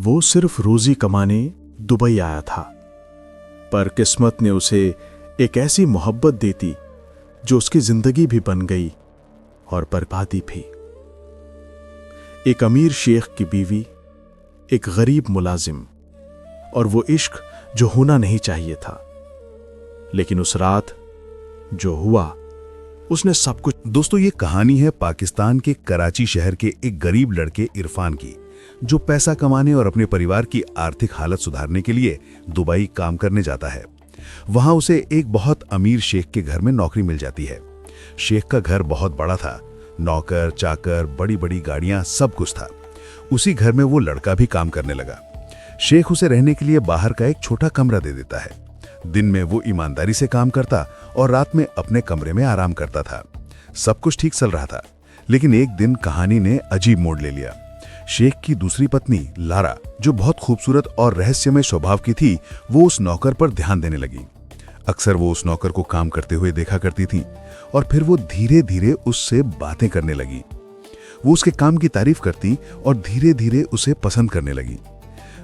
वो सिर्फ रोजी कमाने दुबई आया था, पर किस्मत ने उसे एक ऐसी मोहब्बत दी थी जो उसकी जिंदगी भी बन गई और बर्बादी भी। एक अमीर शेख की बीवी, एक गरीब मुलाजिम, और वो इश्क जो होना नहीं चाहिए था। लेकिन उस रात जो हुआ उसने सब कुछ। दोस्तों, ये कहानी है पाकिस्तान के कराची शहर के एक गरीब लड़के इरफान की, जो पैसा कमाने और अपने परिवार की आर्थिक हालत सुधारने के लिए दुबई काम करने जाता है। वहां उसे एक बहुत अमीर शेख के घर में नौकरी मिल जाती है। शेख का घर बहुत बड़ा था, नौकर चाकर, बड़ी बड़ी गाड़ियां, सब कुछ था। उसी घर में वो लड़का भी काम करने लगा। शेख उसे रहने के लिए बाहर का एक छोटा कमरा दे देता है। दिन में वो ईमानदारी से काम करता और रात में अपने कमरे में आराम करता था। सब कुछ ठीक चल रहा था, लेकिन एक दिन कहानी ने अजीब मोड़ ले लिया। शेख की दूसरी पत्नी लारा, जो बहुत खूबसूरत और रहस्यमय स्वभाव की थी, वो उस नौकर पर ध्यान देने लगी। अक्सर वो उस नौकर को काम करते हुए देखा करती थी और फिर वो धीरे धीरे उससे बातें करने लगी। वो उसके काम की तारीफ करती और धीरे धीरे उसे पसंद करने लगी।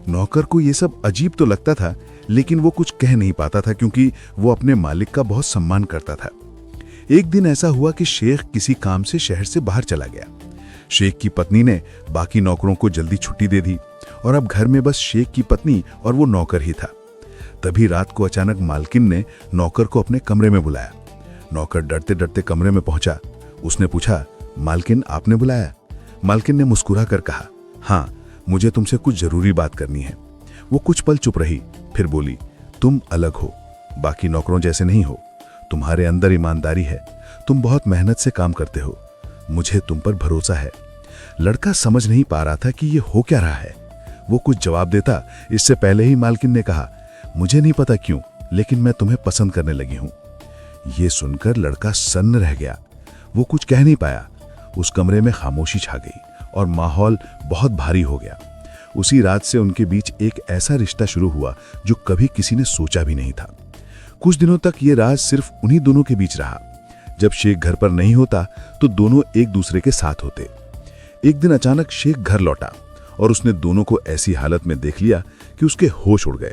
नौकर को ये सब अजीब तो लगता था, लेकिन वो कुछ कह नहीं पाता था क्योंकि वो अपने मालिक का बहुत सम्मान करता था। एक दिन ऐसा हुआ कि शेख किसी काम से शहर से बाहर चला गया। शेख की पत्नी ने बाकी नौकरों को जल्दी छुट्टी दे दी और अब घर में बस शेख की पत्नी और वो नौकर ही था। तभी रात को अचानक मालकिन ने नौकर को अपने कमरे में बुलाया। नौकर डरते डरते कमरे में पहुंचा। उसने पूछा, मालकिन, आपने बुलाया? मालकिन ने मुस्कुरा कर कहा, हाँ, मुझे तुमसे कुछ जरूरी बात करनी है। वो कुछ पल चुप रही, फिर बोली, तुम अलग हो, बाकी नौकरों जैसे नहीं हो। तुम्हारे अंदर ईमानदारी है, तुम बहुत मेहनत से काम करते हो, मुझे तुम पर भरोसा है। लड़का समझ नहीं पा रहा था कि ये हो क्या रहा है। वो कुछ जवाब देता इससे पहले ही मालकिन ने कहा, मुझे नहीं पता क्यों, लेकिन मैं तुम्हें पसंद करने लगी हूं। ये सुनकर लड़का सन्न रह गया। वो कुछ कह नहीं पाया। उस कमरे में खामोशी छा गई और माहौल बहुत भारी हो गया। उसी रात से उनके बीच एक ऐसा रिश्ता शुरू हुआ जो कभी किसी ने सोचा भी नहीं था। कुछ दिनों तक ये राज सिर्फ उन्हीं दोनों के बीच रहा। जब शेख घर पर नहीं होता तो दोनों एक दूसरे के साथ होते। एक दिन अचानक शेख घर लौटा और उसने दोनों को ऐसी हालत में देख लिया कि उसके होश उड़ गए।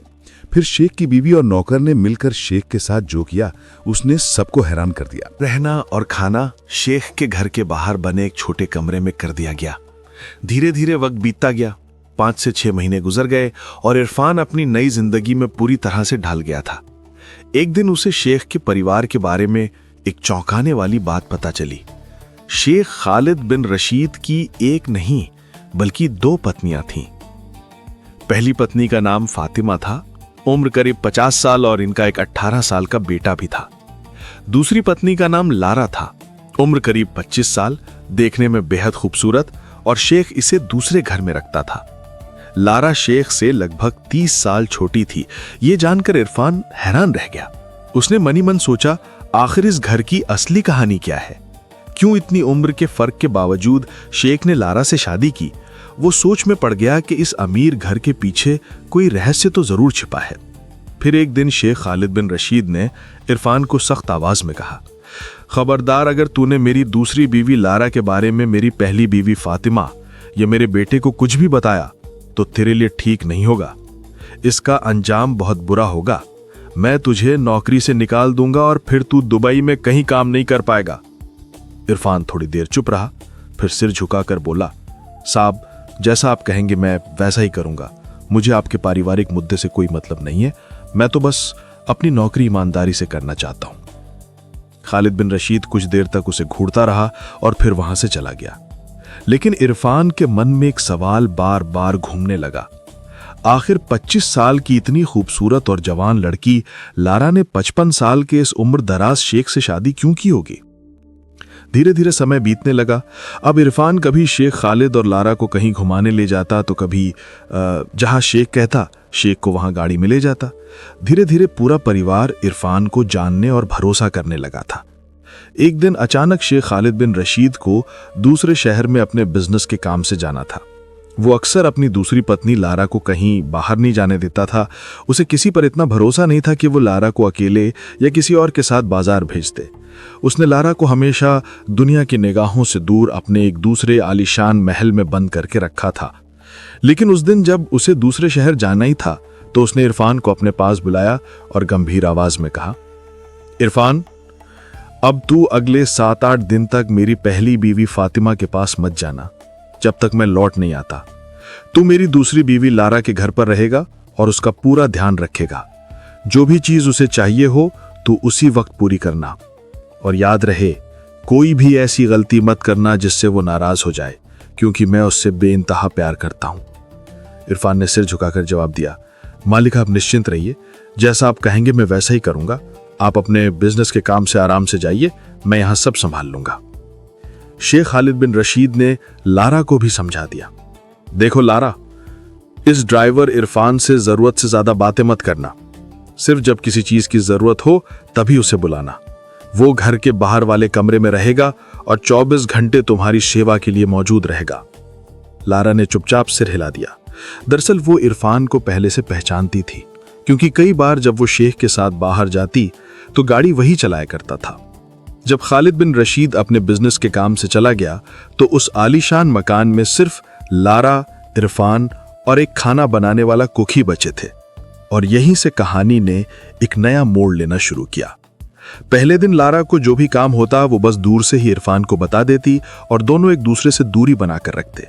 फिर शेख की बीवी और नौकर ने मिलकर शेख के साथ जो किया, उसने सबको हैरान कर दिया। रहना और खाना शेख के घर के बाहर बने एक छोटे कमरे में कर दिया गया। धीरे धीरे वक्त बीतता गया। 5 से 6 महीने गुजर गए और इरफान अपनी नई जिंदगी में पूरी तरह से ढल गया था। एक दिन उसे शेख के परिवार के बारे में एक चौंकाने वाली बात पता चली। शेख खालिद बिन रशीद की एक नहीं बल्कि 2 पत्नियां थीं। पहली पत्नी का नाम फातिमा था, उम्र करीब 50 साल, और इनका एक 18 साल का बेटा भी था। दूसरी पत्नी का नाम लारा था, उम्र करीब 25 साल, देखने में बेहद खूबसूरत, और शेख इसे दूसरे घर में रखता था। लारा शेख से लगभग 30 साल छोटी थी। यह जानकर इरफान हैरान रह गया। उसने मनी मन सोचा, आखिर इस घर की असली कहानी क्या है? क्यों इतनी उम्र के फर्क के बावजूद शेख ने लारा से शादी की? वो सोच में पड़ गया कि इस अमीर घर के पीछे कोई रहस्य तो जरूर छिपा है। फिर एक दिन शेख खालिद बिन रशीद ने इरफान को सख्त आवाज में कहा, खबरदार, अगर तूने मेरी दूसरी बीवी लारा के बारे में मेरी पहली बीवी फातिमा या मेरे बेटे को कुछ भी बताया तो तेरे लिए ठीक नहीं होगा। इसका अंजाम बहुत बुरा होगा। मैं तुझे नौकरी से निकाल दूंगा और फिर तू दुबई में कहीं काम नहीं कर पाएगा। इरफान थोड़ी देर चुप रहा, फिर सिर झुकाकर बोला, साहब, जैसा आप कहेंगे मैं वैसा ही करूंगा। मुझे आपके पारिवारिक मुद्दे से कोई मतलब नहीं है। मैं तो बस अपनी नौकरी ईमानदारी से करना चाहता हूं। खालिद बिन रशीद कुछ देर तक उसे घूरता रहा और फिर वहां से चला गया। लेकिन इरफान के मन में एक सवाल बार बार घूमने लगा। आखिर 25 साल की इतनी खूबसूरत और जवान लड़की लारा ने 55 साल के इस उम्र दराज शेख से शादी क्यों की होगी? धीरे धीरे समय बीतने लगा। अब इरफान कभी शेख खालिद और लारा को कहीं घुमाने ले जाता तो कभी जहां शेख कहता, शेख को वहां गाड़ी में ले जाता। धीरे धीरे पूरा परिवार इरफान को जानने और भरोसा करने लगा था। एक दिन अचानक शेख खालिद बिन रशीद को दूसरे शहर में अपने बिजनेस के काम से जाना था। वो अक्सर अपनी दूसरी पत्नी लारा को कहीं बाहर नहीं जाने देता था। उसे किसी पर इतना भरोसा नहीं था कि वो लारा को अकेले या किसी और के साथ बाजार भेज दे। उसने लारा को हमेशा दुनिया की निगाहों से दूर अपने एक दूसरे आलीशान महल में बंद करके रखा था। लेकिन उस दिन जब उसे दूसरे शहर जाना ही था तो उसने इरफान को अपने पास बुलाया और गंभीर आवाज में कहा, इरफान, अब तू अगले 7-8 दिन तक मेरी पहली बीवी फातिमा के पास मत जाना जब तक मैं लौट नहीं आता। तू मेरी दूसरी बीवी लारा के घर पर रहेगा और उसका पूरा ध्यान रखेगा। जो भी चीज उसे चाहिए हो तू उसी वक्त पूरी करना। और याद रहे, कोई भी ऐसी गलती मत करना जिससे वो नाराज हो जाए, क्योंकि मैं उससे बेइंतहा प्यार करता हूं। इरफान ने सिर झुकाकर जवाब दिया, मालिक आप निश्चिंत रहिए, जैसा आप कहेंगे मैं वैसा ही करूंगा। आप अपने बिजनेस के काम से आराम से जाइए, मैं यहां सब संभाल लूंगा। शेख खालिद बिन रशीद ने लारा को भी समझा दिया, देखो लारा, इस ड्राइवर इरफान से जरूरत से ज्यादा बातें मत करना। सिर्फ जब किसी चीज की जरूरत हो तभी उसे बुलाना। वो घर के बाहर वाले कमरे में रहेगा और 24 घंटे तुम्हारी सेवा के लिए मौजूद रहेगा। लारा ने चुपचाप सिर हिला दिया। दरअसल वो इरफान को पहले से पहचानती थी, क्योंकि कई बार जब वो शेख के साथ बाहर जाती तो गाड़ी वही चलाया करता था। जब खालिद बिन रशीद अपने बिजनेस के काम से चला गया तो उस आलीशान मकान में सिर्फ लारा, इरफान और एक खाना बनाने वाला कुक ही बचे थे। और यहीं से कहानी ने एक नया मोड़ लेना शुरू किया। पहले दिन लारा को जो भी काम होता वो बस दूर से ही इरफान को बता देती और दोनों एक दूसरे से दूरी बनाकर रखते।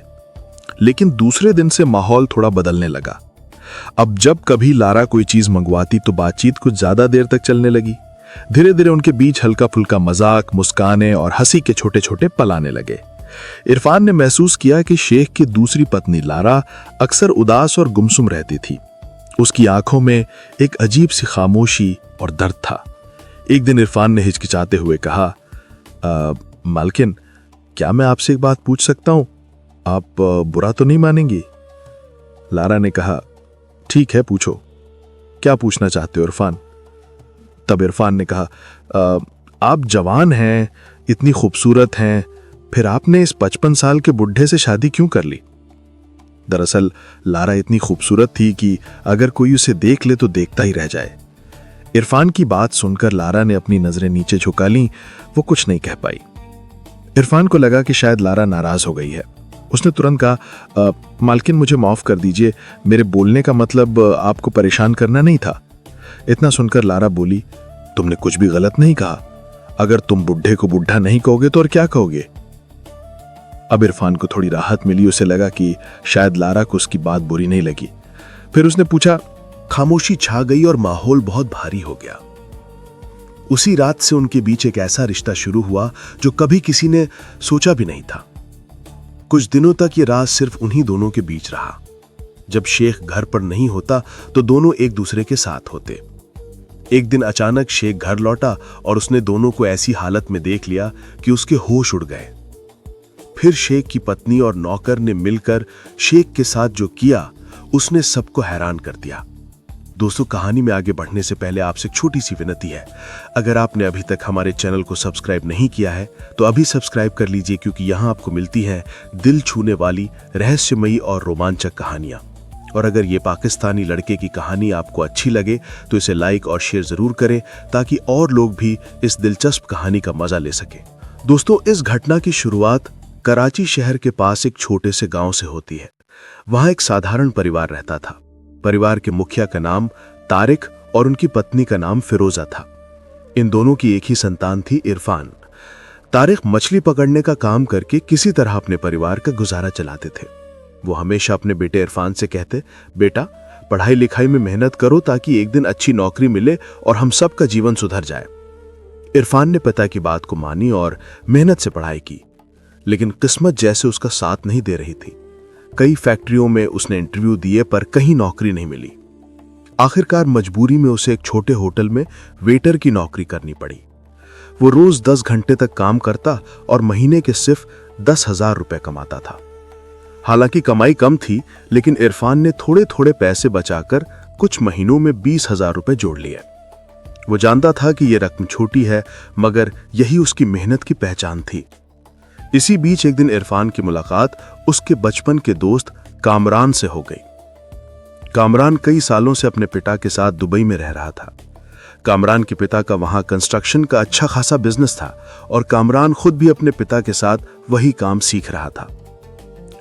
लेकिन दूसरे दिन से माहौल थोड़ा बदलने लगा। अब जब कभी लारा कोई चीज मंगवाती तो बातचीत कुछ ज्यादा देर तक चलने लगी। धीरे धीरे उनके बीच हल्का फुल्का मजाक, मुस्काने और हंसी के छोटे छोटे पल आने लगे। इरफान ने महसूस किया कि शेख की दूसरी पत्नी लारा अक्सर उदास और गुमसुम रहती थी। उसकी आंखों में एक अजीब सी खामोशी और दर्द था। एक दिन इरफान ने हिचकिचाते हुए कहा, मालकिन, क्या मैं आपसे एक बात पूछ सकता हूं? आप बुरा तो नहीं मानेंगी? लारा ने कहा, ठीक है, पूछो, क्या पूछना चाहते हो इरफान? तब इरफान ने कहा, आप जवान हैं, इतनी खूबसूरत हैं, फिर आपने इस 55 साल के बुढ़े से शादी क्यों कर ली? दरअसल लारा इतनी खूबसूरत थी कि अगर कोई उसे देख ले तो देखता ही रह जाए। इरफान की बात सुनकर लारा ने अपनी नजरें नीचे झुका लीं। वो कुछ नहीं कह पाई। इरफान को लगा कि शायद लारा नाराज हो गई है। उसने तुरंत कहा, मालकिन, मुझे माफ कर दीजिए, मेरे बोलने का मतलब आपको परेशान करना नहीं था। इतना सुनकर लारा बोली, तुमने कुछ भी गलत नहीं कहा। अगर तुम बुढ़े को बुढ़ा नहीं कहोगे तो और क्या कहोगे? अब इरफान को थोड़ी राहत मिली। उसे लगा कि शायद लारा को उसकी बात बुरी नहीं लगी। फिर उसने पूछा। खामोशी छा गई और माहौल बहुत भारी हो गया। उसी रात से उनके बीच एक ऐसा रिश्ता शुरू हुआ जो कभी किसी ने सोचा भी नहीं था। कुछ दिनों तक ये राज सिर्फ उन्हीं दोनों के बीच रहा। जब शेख घर पर नहीं होता तो दोनों एक दूसरे के साथ होते। एक दिन अचानक शेख घर लौटा और उसने दोनों को ऐसी हालत में देख लिया कि उसके होश उड़ गए। फिर शेख की पत्नी और नौकर ने मिलकर शेख के साथ जो किया उसने सबको हैरान कर दिया। दोस्तों, कहानी में आगे बढ़ने से पहले आपसे एक छोटी सी विनती है। अगर आपने अभी तक हमारे चैनल को सब्सक्राइब नहीं किया है तो अभी सब्सक्राइब कर लीजिए, क्योंकि यहाँ आपको मिलती हैं दिल छूने वाली, रहस्यमयी और रोमांचक कहानियां। और अगर ये पाकिस्तानी लड़के की कहानी आपको अच्छी लगे तो इसे लाइक और शेयर जरूर करें, ताकि और लोग भी इस दिलचस्प कहानी का मजा ले सकें। दोस्तों, इस घटना की शुरुआत कराची शहर के पास एक छोटे से गांव से होती है। वहां एक साधारण परिवार रहता था। परिवार के मुखिया का नाम तारिक और उनकी पत्नी का नाम फिरोजा था। इन दोनों की एक ही संतान थी, इरफान। तारिक मछली पकड़ने का काम करके किसी तरह अपने परिवार का गुजारा चलाते थे। वो हमेशा अपने बेटे इरफान से कहते, बेटा, पढ़ाई लिखाई में मेहनत करो ताकि एक दिन अच्छी नौकरी मिले और हम सबका जीवन सुधर जाए। इरफान ने पिता की बात को मानी और मेहनत से पढ़ाई की, लेकिन किस्मत जैसे उसका साथ नहीं दे रही थी। कई फैक्ट्रियों में उसने इंटरव्यू दिए पर कहीं नौकरी नहीं मिली। आखिरकार मजबूरी में उसे एक छोटे होटल में वेटर की नौकरी करनी पड़ी। वो रोज 10 घंटे तक काम करता और महीने के सिर्फ 10,000 रुपए कमाता था। हालांकि कमाई कम थी, लेकिन इरफान ने थोड़े थोड़े पैसे बचाकर कुछ महीनों में 20,000 रुपए जोड़ लिए। वो जानता था कि यह रकम छोटी है, मगर यही उसकी मेहनत की पहचान थी। इसी बीच एक दिन इरफान की मुलाकात उसके बचपन के दोस्त कामरान से हो गई। कामरान कई सालों से अपने पिता के साथ दुबई में रह रहा था। कामरान के पिता का वहां कंस्ट्रक्शन का अच्छा खासा बिजनेस था और कामरान खुद भी अपने पिता के साथ वही काम सीख रहा था।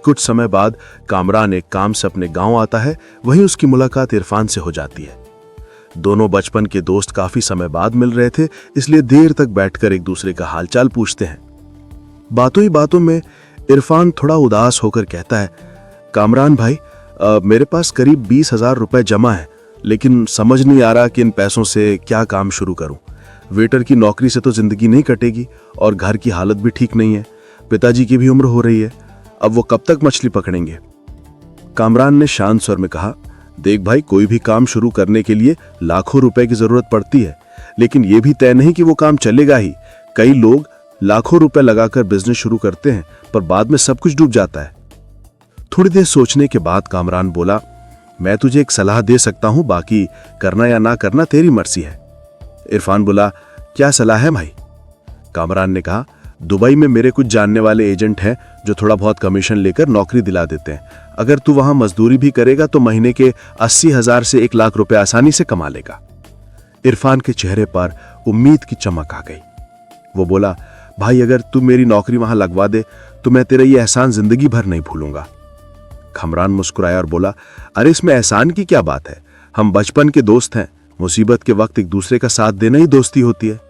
कुछ समय बाद कामरान एक काम से अपने गांव आता है, वहीं उसकी मुलाकात इरफान से हो जाती है। दोनों बचपन के दोस्त काफी समय बाद मिल रहे थे, इसलिए देर तक बैठकर एक दूसरे का हालचाल पूछते हैं। बातों ही बातों में इरफान थोड़ा उदास होकर कहता है, कामरान भाई, मेरे पास करीब 20,000 रुपए जमा है, लेकिन समझ नहीं आ रहा कि इन पैसों से क्या काम शुरू करूं। वेटर की नौकरी से तो जिंदगी नहीं कटेगी और घर की हालत भी ठीक नहीं है। पिताजी की भी उम्र हो रही है, अब वो कब तक मछली पकड़ेंगे। कामरान ने शांत स्वर में कहा, देख भाई, कोई भी काम शुरू करने के लिए लाखों रुपए की जरूरत पड़ती है, लेकिन यह भी तय नहीं कि वो काम चलेगा ही। कई लोग लाखों रुपए लगाकर बिजनेस शुरू करते हैं, पर बाद में सब कुछ डूब जाता है। थोड़ी देर सोचने के बाद कामरान बोला, मैं तुझे एक सलाह दे सकता हूं, बाकी करना या ना करना तेरी मर्जी है। इरफान बोला, क्या सलाह है भाई? कामरान ने कहा, दुबई में मेरे कुछ जानने वाले एजेंट हैं जो थोड़ा बहुत कमीशन लेकर नौकरी दिला देते हैं। अगर तू वहां मजदूरी भी करेगा तो महीने के 80,000 से 1 लाख रुपए आसानी से कमा लेगा। इरफान के चेहरे पर उम्मीद की चमक आ गई। वो बोला, भाई, अगर तू मेरी नौकरी वहां लगवा दे तो मैं तेरा ये एहसान जिंदगी भर नहीं भूलूंगा। कामरान मुस्कुराया और बोला, अरे इसमें एहसान की क्या बात है, हम बचपन के दोस्त हैं, मुसीबत के वक्त एक दूसरे का साथ देना ही दोस्ती होती है।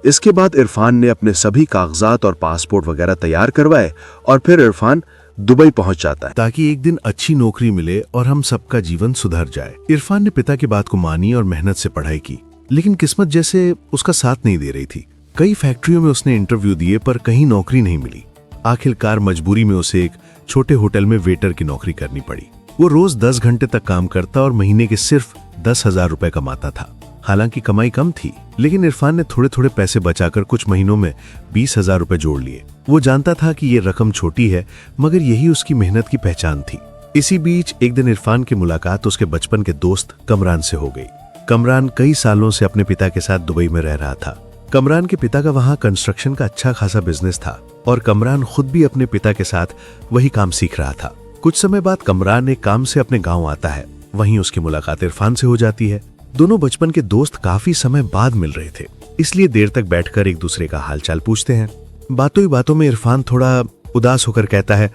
इसके बाद इरफान ने अपने सभी कागजात और पासपोर्ट वगैरह तैयार करवाए और फिर इरफान दुबई पहुंच जाता है ताकि एक दिन अच्छी नौकरी मिले और हम सबका जीवन सुधर जाए। इरफान ने पिता की बात को मानी और मेहनत से पढ़ाई की, लेकिन किस्मत जैसे उसका साथ नहीं दे रही थी। कई फैक्ट्रियों में उसने इंटरव्यू दिए पर कहीं नौकरी नहीं मिली। आखिरकार मजबूरी में उसे एक छोटे होटल में वेटर की नौकरी करनी पड़ी। वो रोज 10 घंटे तक काम करता और महीने के सिर्फ 10,000 रुपए कमाता था। हालांकि कमाई कम थी, लेकिन इरफान ने थोड़े थोड़े पैसे बचाकर कुछ महीनों में 20,000 रुपए जोड़ लिए। वो जानता था कि ये रकम छोटी है, मगर यही उसकी मेहनत की पहचान थी। इसी बीच एक दिन इरफान की मुलाकात उसके बचपन के दोस्त कमरान से हो गई। कमरान कई सालों से अपने पिता के साथ दुबई में रह रहा था। कमरान के पिता का वहां कंस्ट्रक्शन का अच्छा खासा बिजनेस था और कमरान खुद भी अपने पिता के साथ वही काम सीख रहा था। कुछ समय बाद कमरान एक काम से अपने गांव आता है, वहीं उसकी मुलाकात इरफान से हो जाती है। दोनों बचपन के दोस्त काफी समय बाद मिल रहे थे, इसलिए देर तक बैठकर एक दूसरे का हालचाल पूछते हैं। बातों ही बातों में इरफान थोड़ा उदास होकर कहता है,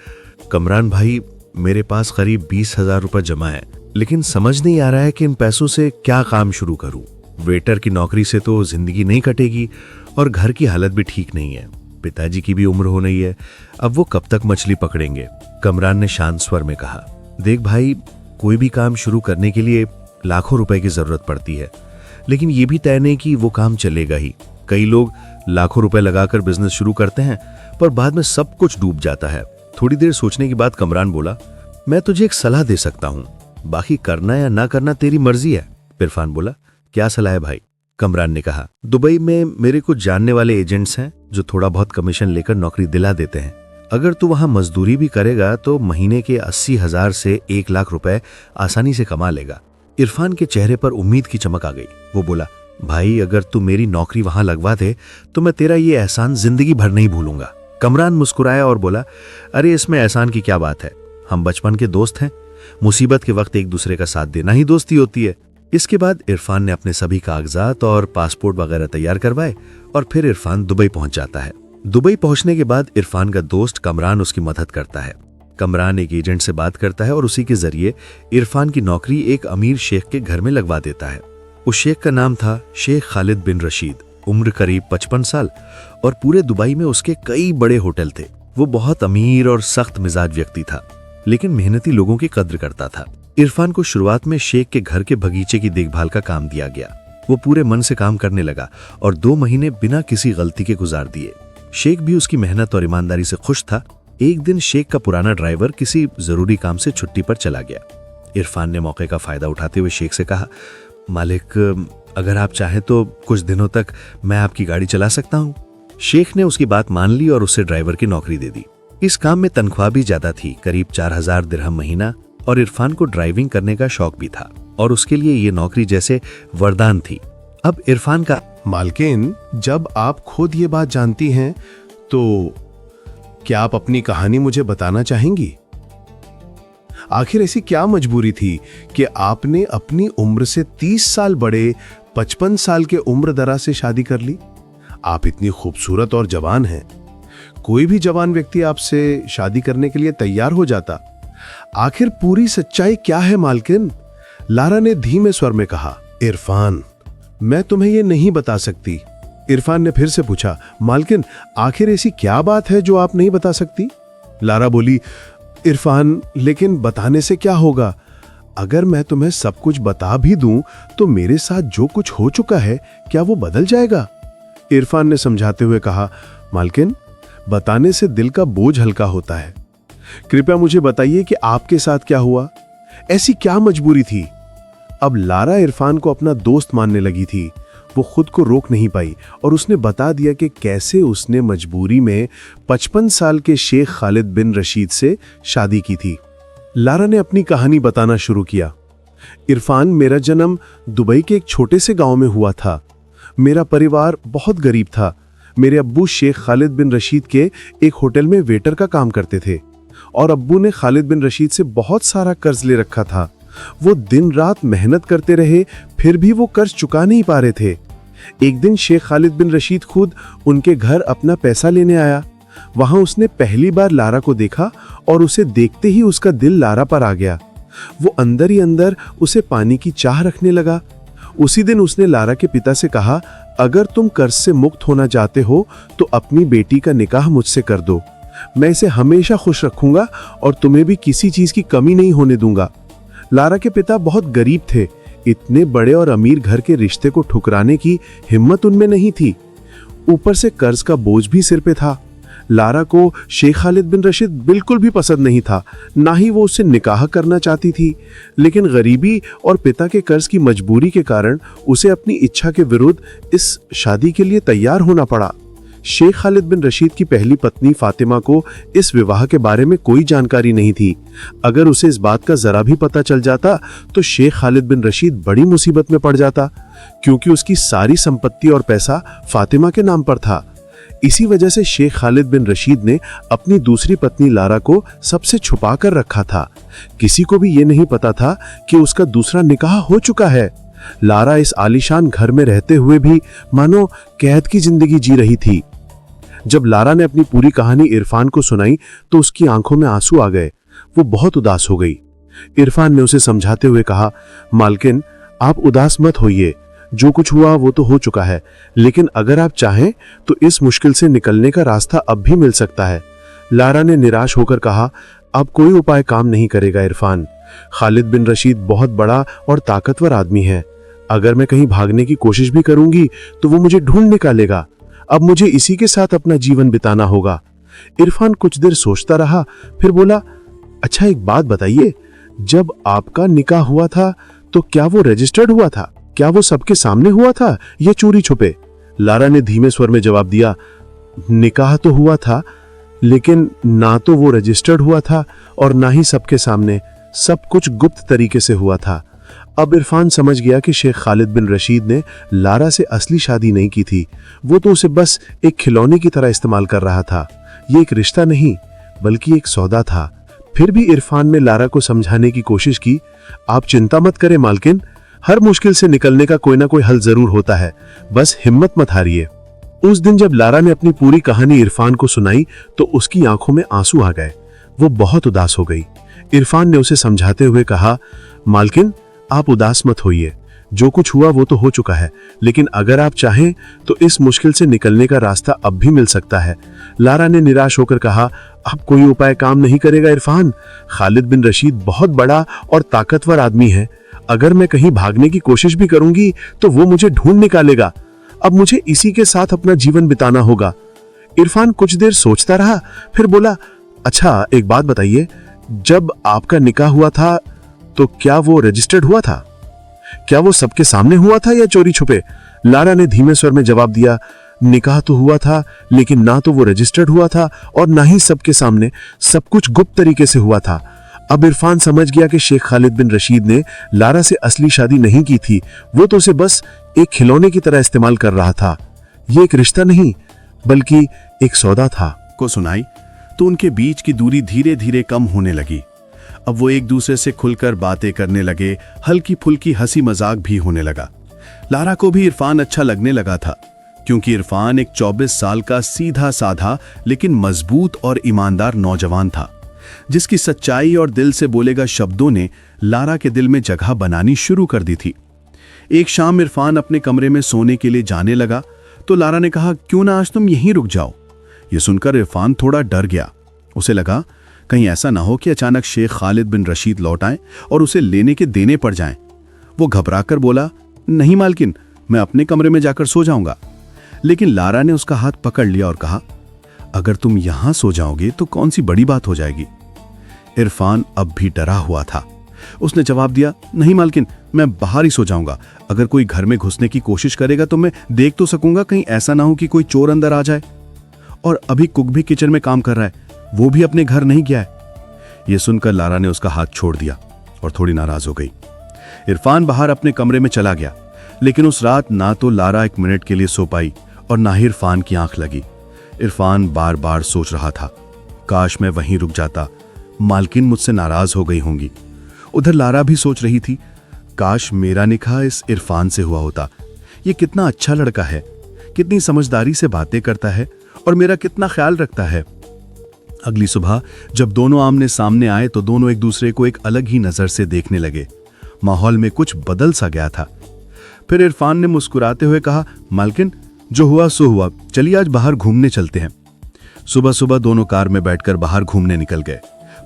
कमरान भाई, मेरे पास करीब 20,000 रुपए जमा है, लेकिन समझ नहीं आ रहा है कि इन पैसों से क्या काम शुरू करूं। वेटर की नौकरी से तो जिंदगी नहीं कटेगी और घर की हालत भी ठीक नहीं है। पिताजी की भी उम्र हो रही है, अब वो कब तक मछली पकड़ेंगे। कमरान ने शांत स्वर में कहा, देख भाई, कोई भी काम शुरू करने के लिए लाखों रुपए की जरूरत पड़ती है, लेकिन ये भी तय नहीं कि वो काम चलेगा ही। कई लोग लाखों रुपए लगाकर बिजनेस शुरू करते हैं, पर बाद में सब कुछ डूब जाता है। थोड़ी देर सोचने के बाद कमरान बोला, मैं तुझे एक सलाह दे सकता हूँ, बाकी करना या ना करना तेरी मर्जी है। इरफान बोला, क्या सलाह है भाई? कमरान ने कहा, दुबई में मेरे कुछ जानने वाले एजेंट्स हैं जो थोड़ा बहुत कमीशन लेकर नौकरी दिला देते हैं। अगर तू वहां मजदूरी भी करेगा तो महीने के 80,000 से 1 लाख रुपए आसानी से कमा लेगा। इरफान के चेहरे पर उम्मीद की चमक आ गई। वो बोला, भाई, अगर तू मेरी नौकरी वहां लगवा दे तो मैं तेरा ये एहसान जिंदगी भर नहीं भूलूंगा। कमरान मुस्कुराया और बोला, अरे इसमें एहसान की क्या बात है, हम बचपन के दोस्त हैं, मुसीबत के वक्त एक दूसरे का साथ देना ही दोस्ती होती है। इसके बाद इरफान ने अपने सभी कागजात और पासपोर्ट वगैरह तैयार करवाए और फिर इरफान दुबई पहुंच जाता है। दुबई पहुंचने के बाद इरफान का दोस्त कमरान उसकी मदद करता है। कमरान एक एजेंट से बात करता है और उसी के जरिए इरफान की नौकरी एक अमीर शेख के घर में लगवा देता है। उस शेख का नाम था शेख खालिद बिन रशीद। उम्र करीब 55 साल और पूरे दुबई में उसके कई बड़े होटल थे। वो बहुत अमीर और सख्त मिजाज व्यक्ति था, लेकिन मेहनती लोगों की कद्र करता था। इरफान को शुरुआत में शेख के घर के बगीचे की देखभाल का काम दिया गया। वो पूरे मन से काम करने लगा और 2 महीने बिना किसी गलती के गुजार दिए। शेख भी उसकी मेहनत और ईमानदारी से खुश था। एक दिन शेख का पुराना ड्राइवर किसी जरूरी काम से छुट्टी पर चला गया। इरफान ने मौके का फायदा उठाते हुए शेख से कहा, मालिक, अगर आप चाहें तो कुछ दिनों तक मैं आपकी गाड़ी चला सकता हूँ। शेख ने उसकी बात मान ली और उसे ड्राइवर की नौकरी दे दी। इस काम में तनख्वाह भी ज्यादा थी, करीब 4,000 दिरहम महीना, और इरफान को ड्राइविंग करने का शौक भी था और उसके लिए ये नौकरी जैसे वरदान थी। अब इरफान का, मालकिन, जब आप खुद ये बात जानती हैं तो क्या आप अपनी कहानी मुझे बताना चाहेंगी? आखिर ऐसी क्या मजबूरी थी कि आपने अपनी उम्र से 30 साल बड़े 55 साल के उम्र दराज से शादी कर ली? आप इतनी खूबसूरत और जवान हैं। कोई भी जवान व्यक्ति आपसे शादी करने के लिए तैयार हो जाता। आखिर पूरी सच्चाई क्या है मालकिन? लारा ने धीमे स्वर में कहा। इरफान, मैं तुम्हें यह नहीं बता सकती। इरफान ने फिर से पूछा, मालकिन आखिर ऐसी क्या बात है जो आप नहीं बता सकती? लारा बोली, इरफान, लेकिन बताने से क्या होगा? अगर मैं तुम्हें सब कुछ बता भी दूं तो मेरे साथ जो कुछ हो चुका है क्या वो बदल जाएगा? इरफान ने समझाते हुए कहा, मालकिन बताने से दिल का बोझ हल्का होता है। कृपया मुझे बताइए कि आपके साथ क्या हुआ, ऐसी क्या मजबूरी थी? अब लारा इरफान को अपना दोस्त मानने लगी थी। वो खुद को रोक नहीं पाई और उसने बता दिया कि कैसे उसने मजबूरी में 55 साल के शेख खालिद बिन रशीद से शादी की थी। लारा ने अपनी कहानी बताना शुरू किया। इरफान, मेरा जन्म दुबई के एक छोटे से गांव में हुआ था। मेरा परिवार बहुत गरीब था। मेरे अब्बू शेख खालिद बिन रशीद के एक होटल में वेटर का काम करते थे और अब्बू ने खालिद बिन रशीद से बहुत सारा कर्ज ले रखा था। वो दिन रात मेहनत करते रहे, फिर भी वो कर्ज चुका नहीं पा रहे थे। एक दिन शेख खालिद बिन रशीद खुद उनके घर अपना पैसा लेने आया। वहां उसने पहली बार लारा को देखा और उसे देखते ही उसका दिल लारा पर आ गया। वो अंदर ही अंदर उसे पाने की चाह रखने लगा। उसी दिन उसने लारा के पिता से कहा, अगर तुम कर्ज से मुक्त होना चाहते हो तो अपनी बेटी का निकाह मुझसे कर दो। मैं इसे हमेशा खुश रखूंगा और तुम्हें भी किसी चीज की कमी नहीं होने दूंगा। लारा के पिता बहुत गरीब थे। इतने बड़े और अमीर घर के रिश्ते को ठुकराने की हिम्मत उनमें नहीं थी। ऊपर से कर्ज का बोझ भी सिर पे था। लारा को शेख खालिद बिन रशीद बिल्कुल भी पसंद नहीं था, ना ही वो उससे निकाह करना चाहती थी। लेकिन गरीबी और पिता के कर्ज की मजबूरी के कारण उसे अपनी इच्छा के विरुद्ध इस शादी के लिए तैयार होना पड़ा। शेख खालिद बिन रशीद की पहली पत्नी फातिमा को इस विवाह के बारे में कोई जानकारी नहीं थी। अगर उसे इस बात का जरा भी पता चल जाता तो शेख खालिद बिन रशीद बड़ी मुसीबत में पड़ जाता, क्योंकि उसकी सारी संपत्ति और पैसा फातिमा के नाम पर था। इसी वजह से शेख खालिद बिन रशीद ने अपनी दूसरी पत्नी लारा को सबसे छुपा कर रखा था। किसी को भी ये नहीं पता था कि उसका दूसरा निकाह हो चुका है। लारा इस आलीशान घर में रहते हुए भी मानो कैद की जिंदगी जी रही थी। जब लारा ने अपनी पूरी कहानी इरफान को सुनाई तो उसकी आंखों में आंसू आ गए। वो बहुत उदास हो गई। इरफान ने उसे समझाते हुए कहा, मालकिन आप उदास मत होइए, जो कुछ हुआ वो तो हो चुका है, लेकिन अगर आप चाहें तो इस मुश्किल से निकलने का रास्ता अब भी मिल सकता है। लारा ने निराश होकर कहा, अब कोई उपाय काम नहीं करेगा इरफान। खालिद बिन रशीद बहुत बड़ा और ताकतवर आदमी है। अगर मैं कहीं भागने की कोशिश भी करूंगी तो वो मुझे ढूंढ निकालेगा। अब मुझे इसी के साथ अपना जीवन बिताना होगा। इरफान कुछ देर सोचता रहा, फिर बोला, अच्छा एक बात बताइए, जब आपका निकाह हुआ था तो क्या वो रजिस्टर्ड हुआ था? क्या वो सबके सामने हुआ था या चोरी छुपे? लारा ने धीमे स्वर में जवाब दिया, निकाह तो हुआ था, लेकिन ना तो वो रजिस्टर्ड हुआ था और ना ही सबके सामने। सब कुछ गुप्त तरीके से हुआ था। अब इरफान समझ गया कि शेख खालिद बिन रशीद ने लारा से असली शादी नहीं की थी। वो तो उसे बस एक खिलौने की तरह इस्तेमाल कर रहा था। ये एक रिश्ता नहीं बल्कि एक सौदा था। फिर भी इरफान ने लारा को समझाने की कोशिश की, आप चिंता मत करें मालकिन, हर मुश्किल से निकलने का कोई ना कोई हल जरूर होता है, बस हिम्मत मत हारिए। उस दिन जब लारा ने अपनी पूरी कहानी इरफान को सुनाई तो उसकी आंखों में आंसू आ गए। वो बहुत उदास हो गई। इरफान ने उसे समझाते हुए कहा, मालकिन आप उदास मत होइए, जो कुछ हुआ वो तो हो चुका है, लेकिन अगर आप चाहें तो इस मुश्किल से निकलने का रास्ता अब भी मिल सकता है। लारा ने निराश होकर कहा, अब कोई उपाय काम नहीं करेगा इरफान। खालिद बिन रशीद बहुत बड़ा और ताकतवर आदमी है। अगर मैं कहीं भागने की कोशिश भी करूंगी तो वो मुझे ढूंढ निकालेगा। अब मुझे इसी के साथ अपना जीवन बिताना होगा। इरफान कुछ देर सोचता रहा, फिर बोला, अच्छा एक बात बताइए, जब आपका निकाह हुआ था तो क्या वो रजिस्टर्ड हुआ था? क्या वो सबके सामने हुआ था या चोरी छुपे? लारा ने धीमे स्वर में जवाब दिया, निकाह तो हुआ था, लेकिन ना तो वो रजिस्टर्ड हुआ था और ना ही सबके सामने। सब कुछ गुप्त तरीके से हुआ था। अब इरफान समझ गया कि शेख खालिद बिन रशीद ने लारा से असली शादी नहीं की थी। वो तो उसे बस एक खिलौने की तरह इस्तेमाल कर रहा था। ये एक रिश्ता नहीं बल्कि एक सौदा था। को सुनाई तो उनके बीच की दूरी धीरे धीरे कम होने लगी। अब वो एक दूसरे से खुलकर बातें करने लगे, हल्की फुल्की हंसी मजाक भी होने लगा। लारा को भी इरफान अच्छा लगने लगा था, क्योंकि इरफान एक 24 साल का सीधा साधा लेकिन मजबूत और ईमानदार नौजवान था, जिसकी सच्चाई और दिल से बोलेगा शब्दों ने लारा के दिल में जगह बनानी शुरू कर दी थी। एक शाम इरफान अपने कमरे में सोने के लिए जाने लगा तो लारा ने कहा, क्यों ना आज तुम यहीं रुक जाओ। ये सुनकर इरफान थोड़ा डर गया। उसे लगा कहीं ऐसा ना हो कि अचानक शेख खालिद बिन रशीद लौट आए और उसे लेने के देने पड़ जाएं। वो घबराकर बोला, नहीं मालकिन, मैं अपने कमरे में जाकर सो जाऊंगा। लेकिन लारा ने उसका हाथ पकड़ लिया और कहा, अगर तुम यहां सो जाओगे तो कौन सी बड़ी बात हो जाएगी। इरफान अब भी डरा हुआ था। उसने जवाब दिया, नहीं मालकिन, मैं बाहर ही सो जाऊंगा। अगर कोई घर में घुसने की कोशिश करेगा तो मैं देख तो सकूंगा, कहीं ऐसा ना हो कि कोई चोर अंदर आ जाए। और अभी कुक भी किचन में काम कर रहा है, वो भी अपने घर नहीं गया है। यह सुनकर लारा ने उसका हाथ छोड़ दिया और थोड़ी नाराज हो गई। इरफान बाहर अपने कमरे में चला गया, लेकिन उस रात ना तो लारा 1 मिनट के लिए सो पाई और ना ही इरफान की आंख लगी। इरफान बार बार सोच रहा था, काश मैं वहीं रुक जाता, मालकिन मुझसे नाराज हो गई होंगी। उधर लारा भी सोच रही थी, काश मेरा निकाह इस इरफान से हुआ होता। ये कितना अच्छा लड़का है, कितनी समझदारी से बातें करता है और मेरा कितना ख्याल रखता है। अगली सुबह जब दोनों आमने सामने आए तो दोनों एक दूसरे को एक अलग ही नजर से देखने लगे। माहौल में कुछ बदल सा गया था। फिर इरफान ने मुस्कुराते हुए कहा, मालकिन, जो हुआ सो हुआ, चलिए आज बाहर घूमने चलते हैं। सुबह सुबह दोनों कार में बैठकर बाहर घूमने निकल गए।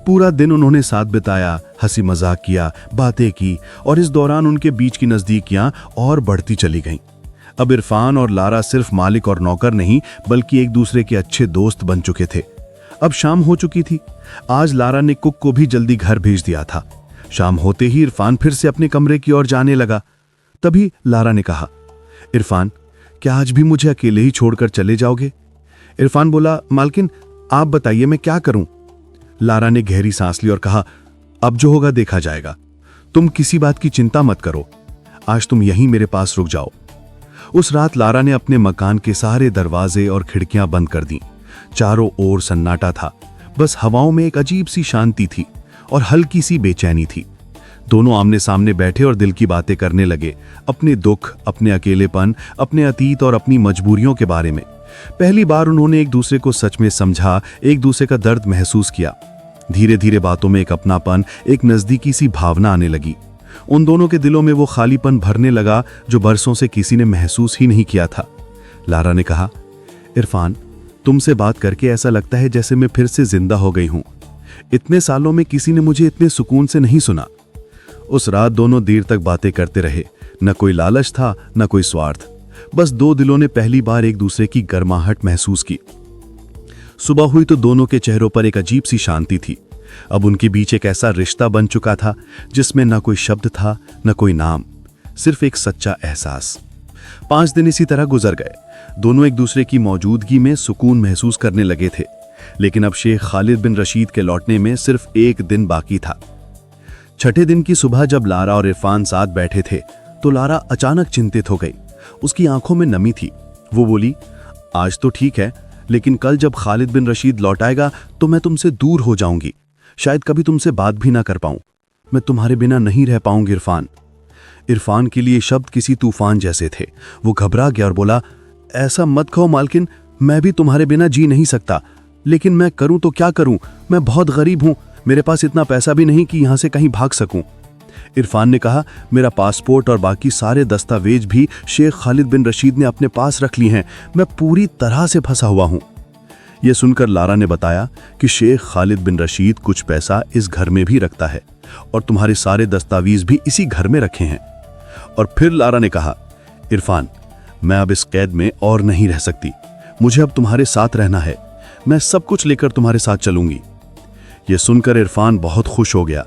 पूरा दिन उन्होंने साथ बिताया, हंसी मजाक किया, बातें की और इस दौरान उनके बीच की नजदीकियां और बढ़ती चली गईं। अब इरफान और लारा सिर्फ मालिक और नौकर नहीं बल्कि एक दूसरे के अच्छे दोस्त बन चुके थे। अब शाम हो चुकी थी। आज लारा ने कुक को भी जल्दी घर भेज दिया था। शाम होते ही इरफान फिर से अपने कमरे की ओर जाने लगा। तभी लारा ने कहा, इरफान, क्या आज भी मुझे अकेले ही छोड़कर चले जाओगे? इरफान बोला, मालकिन, आप बताइए मैं क्या करूं? लारा ने गहरी सांस ली और कहा, अब जो होगा देखा जाएगा। तुम किसी बात की चिंता मत करो, आज तुम यहीं मेरे पास रुक जाओ। उस रात लारा ने अपने मकान के सारे दरवाजे और खिड़कियां बंद कर दी। चारों ओर सन्नाटा था, बस हवाओं में एक अजीब सी शांति थी और हल्की सी बेचैनी थी। दोनों आमने सामने बैठे और दिल की बातें करने लगे, अपने दुख, अपने अकेलेपन, अपने अतीत और अपनी मजबूरियों के बारे में। पहली बार उन्होंने एक दूसरे को सच में समझा, एक दूसरे का दर्द महसूस किया। धीरे धीरे बातों में एक अपनापन, एक नजदीकी सी भावना आने लगी। उन दोनों के दिलों में वो खालीपन भरने लगा जो बरसों से किसी ने महसूस ही नहीं किया था। लारा ने कहा, इरफान, तुमसे बात करके ऐसा लगता है जैसे मैं फिर से जिंदा हो गई हूं। इतने सालों में किसी ने मुझे इतने सुकून से नहीं सुना। उस रात दोनों देर तक बातें करते रहे। न कोई लालच था, न कोई स्वार्थ, बस दो दिलों ने पहली बार एक दूसरे की गर्माहट महसूस की। सुबह हुई तो दोनों के चेहरों पर एक अजीब सी शांति थी। अब उनके बीच एक ऐसा रिश्ता बन चुका था जिसमें न कोई शब्द था, न कोई नाम, सिर्फ एक सच्चा एहसास। 5 दिन इसी तरह गुजर गए। दोनों एक दूसरे की मौजूदगी में सुकून महसूस करने लगे थे। लेकिन अब शेख खालिद बिन रशीद के लौटने में सिर्फ 1 दिन बाकी था। 6ठे दिन की सुबह जब लारा और इरफान साथ बैठे थे तो लारा अचानक चिंतित हो गई। उसकी आंखों में नमी थी। वो बोली, आज तो ठीक है, लेकिन कल जब खालिद बिन रशीद लौट आएगा तो मैं तुमसे दूर हो जाऊंगी। शायद कभी तुमसे बात भी ना कर पाऊं। मैं तुम्हारे बिना नहीं रह पाऊंगी इरफान। इरफान के लिए शब्द किसी तूफान जैसे थे। वो घबरा गया और बोला, ऐसा मत कहो मालकिन, मैं भी तुम्हारे बिना जी नहीं सकता। लेकिन मैं करूं तो क्या करूं? मैं बहुत गरीब हूं, मेरे पास इतना पैसा भी नहीं कि यहां से कहीं भाग सकूं। इरफान ने कहा, मेरा पासपोर्ट और बाकी सारे दस्तावेज भी शेख खालिद बिन रशीद ने अपने पास रख लिए हैं। मैं पूरी तरह से फंसा हुआ हूं। यह सुनकर लारा ने बताया कि शेख खालिद बिन रशीद कुछ पैसा इस घर में भी रखता है और तुम्हारे सारे दस्तावेज भी इसी घर में रखे हैं। और फिर लारा ने कहा, इरफान, मैं अब इस कैद में और नहीं रह सकती। मुझे अब तुम्हारे साथ रहना है। मैं सब कुछ लेकर तुम्हारे साथ चलूंगी। यह सुनकर इरफान बहुत खुश हो गया।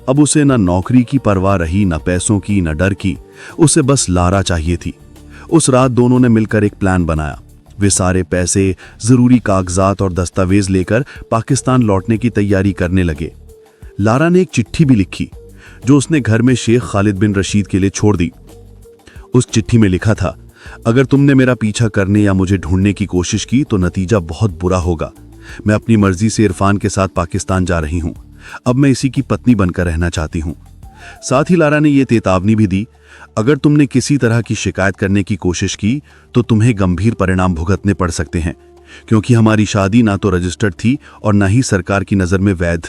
अब उसे न नौकरी की परवाह रही, न पैसों की, न डर की। उसे बस लारा चाहिए थी। उस रात दोनों ने मिलकर एक प्लान बनाया। वे सारे पैसे, जरूरी कागजात और दस्तावेज लेकर पाकिस्तान लौटने की तैयारी करने लगे। लारा ने एक चिट्ठी भी लिखी जो उसने घर में शेख खालिद बिन रशीद के लिए छोड़ दी। उस चिट्ठी में लिखा था, अगर तुमने मेरा पीछा करने या मुझे ढूंढने की कोशिश की तो नतीजा बहुत बुरा होगा। मैं अपनी मर्जी से इरफान के साथ पाकिस्तान जा रही हूं। अब मैं इसी की पत्नी बनकर रहना चाहती हूं। साथ ही लारा ने यह चेतावनी भी दी, अगर तुमने किसी तरह की शिकायत करने की कोशिश की तो तुम्हें गंभीर परिणाम भुगतने पड़ सकते हैं, क्योंकि हमारी शादी ना तो रजिस्टर्ड थी और ना ही सरकार की नज़र में वैध।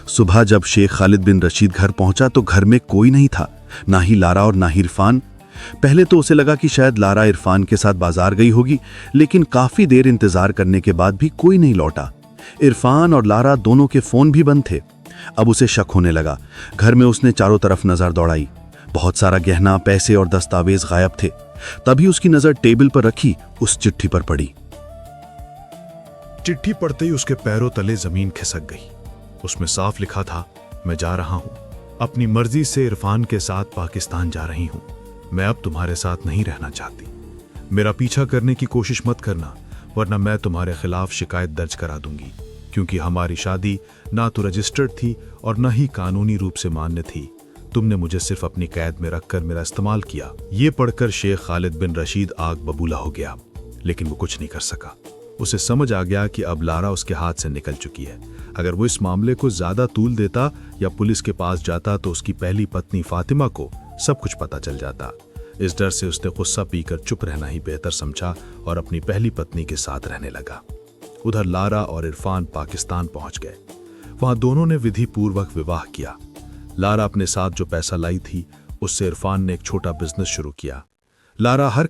सुबह जब शेख खालिद बिन रशीद घर पहुंचा तो घर में कोई नहीं था, ना ही लारा और ना ही इरफान। पहले तो उसे लगा कि शायद लारा इरफान के साथ बाजार गई होगी, लेकिन काफी देर इंतजार करने के बाद भी कोई नहीं लौटा। इरफान और लारा दोनों के फोन भी बंद थे। अब उसे शक होने लगा। घर में उसने चारों तरफ नजर दौड़ाई। बहुत सारा गहना, पैसे और दस्तावेज गायब थे। तभी उसकी नजर टेबल पर रखी उस चिट्ठी पर पड़ी। चिट्ठी पढ़ते ही उसके पैरों तले जमीन खिसक गई। उसमें साफ लिखा था, मैं जा रहा हूं, अपनी मर्जी से इरफान के साथ पाकिस्तान जा रही हूं। मैं अब तुम्हारे साथ नहीं रहना चाहती। मेरा पीछा करने की कोशिश मत करना, वरना मैं तुम्हारे खिलाफ शिकायत दर्ज करा दूंगी, क्योंकि हमारी शादी ना तो रजिस्टर्ड थी और न ही कानूनी रूप से मान्य थी। तुमने मुझे सिर्फ अपनी कैद में रखकर मेरा इस्तेमाल किया। ये पढ़कर शेख खालिद बिन रशीद आग बबूला हो गया, लेकिन वो कुछ नहीं कर सका। उसे समझ आ गया कि अब लारा उसके हाथ से निकल चुकी है। अगर वो इस मामले को ज्यादा तूल देता या पुलिस के पास जाता तो उसकी पहली पत्नी फातिमा को सब कुछ पता चल जाता। इस डर से उसने गुस्सा पीकर चुप रहना ही बेहतर समझा और अपनी पहली पत्नी के साथ रहने लगा। उधर लारा और इरफान पाकिस्तान पहुंच गए। वहां दोनों ने विधि पूर्वक विवाह किया। लारा अपने साथ जो पैसा लाई थी उससे इरफान ने एक छोटा बिजनेस शुरू किया। लारा हर